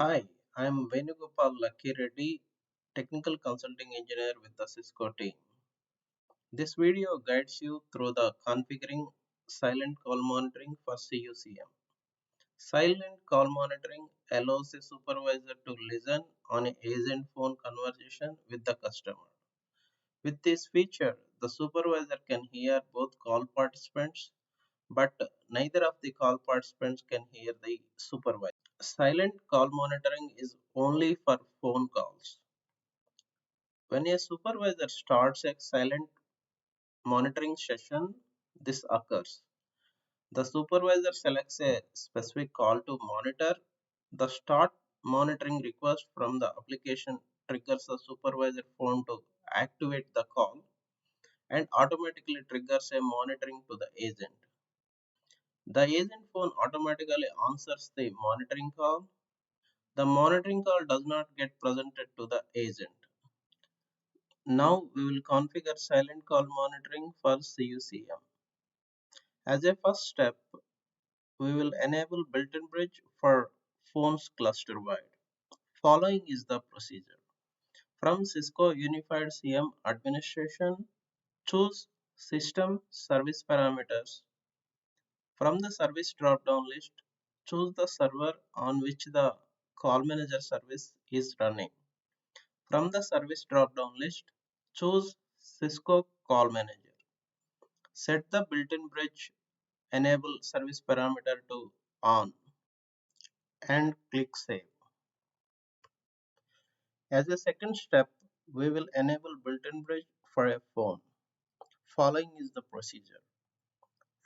Hi, I'm Venugopal Lucky Reddy, Technical Consulting Engineer with the Cisco team. This video guides you through the configuring silent call monitoring for CUCM. Silent call monitoring allows a supervisor to listen on an agent phone conversation with the customer. With this feature, the supervisor can hear both call participants, but neither of the call participants can hear the supervisor. Silent call monitoring is only for phone calls. When a supervisor starts a silent monitoring session, this occurs. The supervisor selects a specific call to monitor. The start monitoring request from the application triggers the supervisor phone to activate the call and automatically triggers a monitoring to the agent. The agent phone automatically answers the monitoring call. The monitoring call does not get presented to the agent. Now we will configure silent call monitoring for CUCM. As a first step, we will enable built-in bridge for phones cluster-wide. Following is the procedure. From Cisco Unified CM Administration, choose System Service Parameters. From the service drop-down list, choose the server on which the call manager service is running. From the service drop-down list, choose Cisco Call Manager. Set the built-in bridge enable service parameter to on and click save. As a second step, we will enable built-in bridge for a phone. Following is the procedure.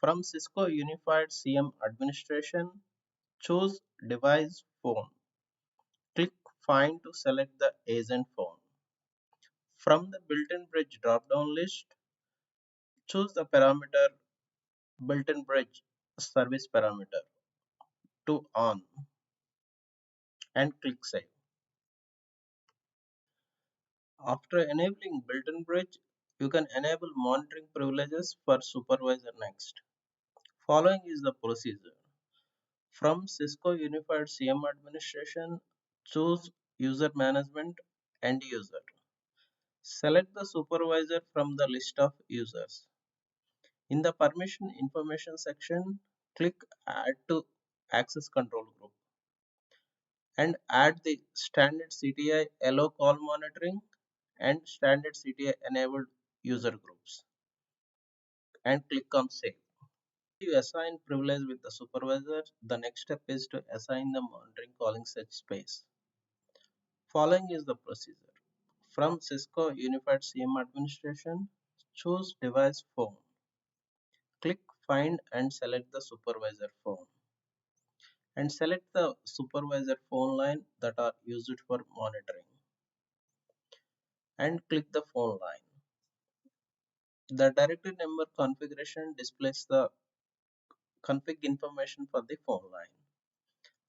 From Cisco Unified CM Administration, choose Device Phone. Click Find to select the agent phone. From the built-in bridge drop-down list, choose the parameter built-in bridge service parameter to on and click save. After enabling built-in bridge, you can enable monitoring privileges for supervisor next. Following is the procedure. From Cisco Unified CM Administration, choose User Management End User. Select the supervisor from the list of users. In the Permission Information section, click Add to Access Control Group and add the standard CTI allow call monitoring and standard CTI enabled user groups and click on Save. You assign privilege with the supervisor. The next step is to assign the monitoring calling set space. Following is the procedure. From Cisco Unified CM Administration, choose Device Phone. Click Find and select the supervisor phone. And select the supervisor phone line that are used for monitoring. And click the phone line. The directory number configuration displays the config information for the phone line.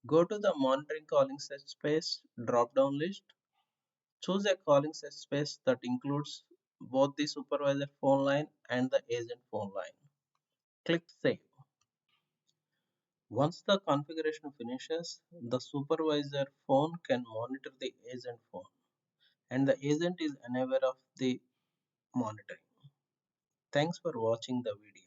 Go to the monitoring calling set space drop down list. Choose a calling set space that includes both the supervisor phone line and the agent phone line. Click Save. Once the configuration finishes, the supervisor phone can monitor the agent phone and the agent is unaware of the monitoring. Thanks for watching the video.